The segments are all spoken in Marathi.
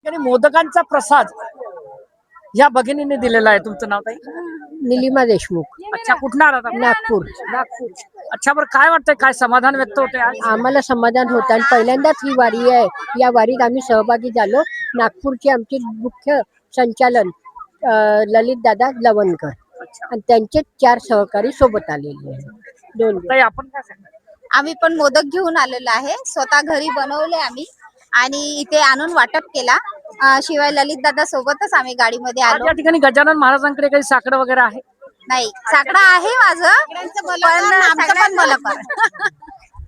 आणि मोदकांचा प्रसाद या भगिनीने दिलेला आहे. तुमचं नाव ताई? निलिमा देशमुख, अच्छा, कुठं आलात आपण? नागपूर. नागपूर. अच्छा, बरं काय वाटतंय, काय समाधान व्यक्त होते आज? आम्हाला समाधान होतं आणि पहिल्यांदाच ही वारी आहे. या वारीत आम्ही सहभागी झालो. नागपूरचे आमचे मुख्य संचालन ललित दादा लवणकर आणि त्यांचे 4 सहकारी सोबत आलेले आहेत. 2 ताई, आपण काय सांगणार? आम्ही पण मोदक घेऊन आलेलो आहे. स्वतः घरी बनवले आम्ही आणि इथे आणून वाटप केला. शिवाय ललित दादा सोबतच आम्ही गाडीमध्ये आज आलो. या ठिकाणी गजानन महाराजांकडे काही साकडं वगैरे आहे? नाही, साकडा आहे माझं, पण आमचं पण मला पण.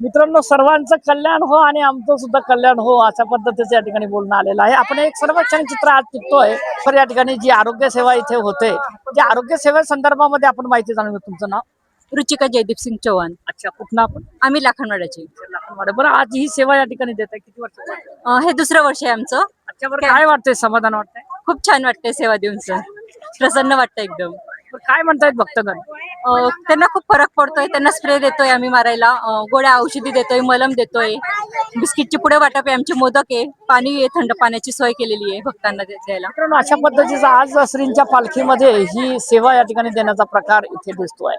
मित्रांनो, सर्वांचं कल्याण हो आणि आमचं सुद्धा कल्याण हो अशा पद्धतीचं या ठिकाणी बोलणं आलेलं आहे. आपण एक सर्वेक्षण चित्र आज टिकतोय. तर या ठिकाणी जी आरोग्य सेवा इथे होते, त्या आरोग्य सेवे संदर्भामध्ये आपण माहिती जाणून घेऊ. तुमचं नाव? रुचिका जयदीप सिंग चौहान. अच्छा, कुठं आपण? आम्ही लाखनवाड्याचे. बरं, आज ही सेवा या ठिकाणी देत आहे, किती वर्ष? हे दुसरं वर्ष आहे आमचं. अच्छा, बरं काय वाटतंय, समाधान वाटतंय? खूप छान वाटतंय सेवा देऊन सर. प्रसन्न वाटतं एकदम. बरं, काय म्हणतायत भक्तगण? त्यांना खूप फरक पडतोय. त्यांना स्प्रे देतोय आम्ही मारायला, गोळ्या औषधी देतोय, मलम देतोय, बिस्किटची पुढे वाटप आहे, आमचे मोदक आहे, पाणी आहे, थंड पाण्याची सोय केलेली आहे भक्तांना द्यायला. मित्रांनो, अशा पद्धतीचा आज श्रींच्या पालखीमध्ये ही सेवा या ठिकाणी देण्याचा प्रकार इथे दिसतोय.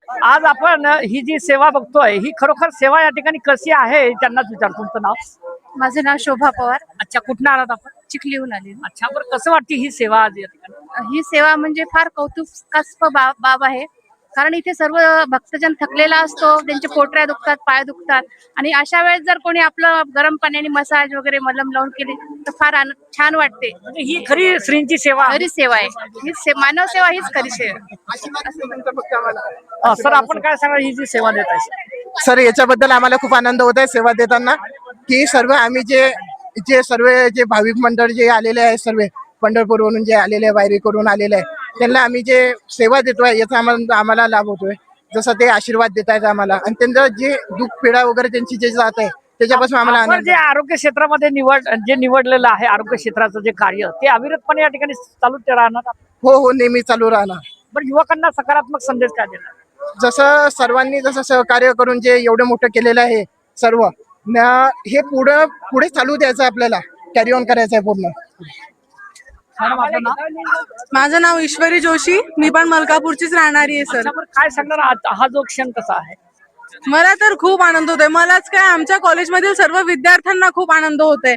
आज आपण ही जी सेवा बघतोय, ही खरोखर सेवा या ठिकाणी कशी आहे त्यांनाच विचारतो. तुमचं नाव? माझं नाव शोभा पवार. अच्छा, कुठं आलात आपण? चिखलीहून आली. अच्छा, बरं कसं वाटते ही सेवा आज या ठिकाणी? ही सेवा म्हणजे फार कौतुकास्पद बाब आहे, कारण इथे सर्व भक्तजन थकलेला असतो, त्यांचे पोटऱ्या दुखतात, पाय दुखतात आणि अशा वेळेस जर कोणी आपलं गरम पाण्याने मसाज वगैरे मलम लावून केली तर फार छान वाटते. म्हणजे ही खरी श्रींची सेवा आहे. खरी सेवा आहे ही. मानव सेवा हीच खरी सेवा. सर, आपण काय सांगा, ही जी सेवा देत आहे? सर, याच्याबद्दल आम्हाला खूप आनंद होत आहे सेवा देताना, की सर्व आम्ही जे सर्व जे भाविक मंडळ जे आलेले आहे, सर्व पंढरपूरवरून जे आलेले आहे, वारी करून आलेले आहे, त्यांना आम्ही जे सेवा देतोय याचा आम्हाला लाभ होतोय. जसं ते आशीर्वाद देत आहेत आम्हाला आणि त्यांचं जे दुःख पीडा वगैरे त्यांची जे जात आहे त्याच्यापासून आम्हाला आपण आनंद. जे आरोग्य क्षेत्रामध्ये निवडलेलं आहे, आरोग्य क्षेत्राचं जे कार्य, ते अविरतपणे या ठिकाणी चालू राहणार. हो, नेहमी चालू राहणार. पण युवकांना सकारात्मक संदेश काय देणार? जसं सर्वांनी जसं सहकार्य करून जे एवढं मोठं केलेलं आहे सर्व, हे पुढे चालू द्यायचं, आपल्याला कॅरी ऑन करायचं आहे पूर्ण. माझं नाव ईश्वरी जोशी, मी पण मलकापूरचीच राहणारी आहे सर. काय सांगणार, हा जो क्षण कसा आहे? मला तर खूप आनंद होतोय. मलाच काय, आमच्या कॉलेजमधील सर्व विद्यार्थ्यांना खूप आनंद होतोय.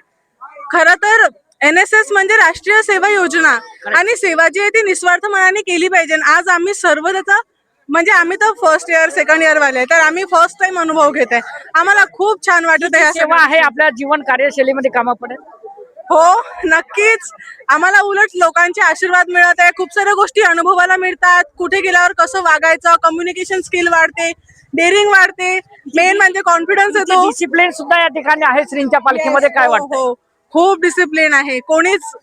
खरं तर NSS म्हणजे राष्ट्रीय सेवा योजना, आणि सेवा जी आहे ती निस्वार्थ मनाने केली पाहिजे. आज आम्ही सर्व त्याचा म्हणजे आम्ही तर फर्स्ट इयर सेकंड इयर वाले, तर आम्ही फर्स्ट टाइम अनुभव घेत आहे. आम्हाला खूप छान वाटत आहे. सेवा आहे आपल्या जीवन कार्यशैलीमध्ये कामा पडेल. हो, नक्कीच. आम्हाला उलट लोकांचे आशीर्वाद मिळत आहे, खूप साऱ्या गोष्टी अनुभवायला मिळतात. कुठे गेल्यावर कसं वागायचं, कम्युनिकेशन स्किल वाढते, डेअरिंग वाढते, मेन म्हणजे कॉन्फिडन्स येतो. डिसिप्लिन सुद्धा या ठिकाणी आहे श्रींच्या पालखीमध्ये. काय वाटतं? हो, खूप डिसिप्लिन आहे. कोणीच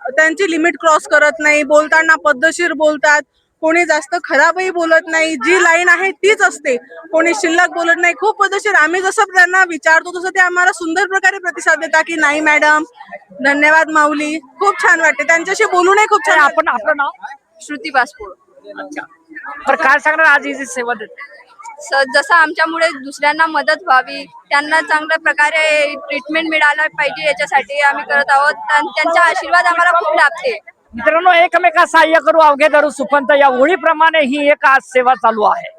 त्यांची लिमिट क्रॉस करत नाही, बोलताना पद्धतशीर बोलतात, कोणी जास्त खराबही बोलत नाही, जी लाईन आहे तीच असते, कोणी शिल्लक बोलत नाही, खूप पद्धतशीर. आम्ही जसं त्यांना विचारतो तसं ते आम्हाला सुंदर प्रकारे प्रतिसाद देतात की नाही मॅडम, धन्यवाद माऊली. खूप छान वाटते त्यांच्याशी बोलूनही. खूप छान. आपण आपलं नाव? श्रुती बासपूर. अच्छा, तर काय सांगणार आज ही जी सेवा देते? जसं आमच्यामुळे दुसऱ्यांना मदत व्हावी, त्यांना चांगल्या प्रकारे ट्रीटमेंट मिळायला पाहिजे, याच्यासाठी आम्ही करत आहोत. त्यांचा आशीर्वाद आम्हाला खूप लाभते. मित्रांनो, एकमेका सहाय्य करू, अवघे धरू सुपंत, या ओळीप्रमाणे ही एक आज सेवा चालू आहे.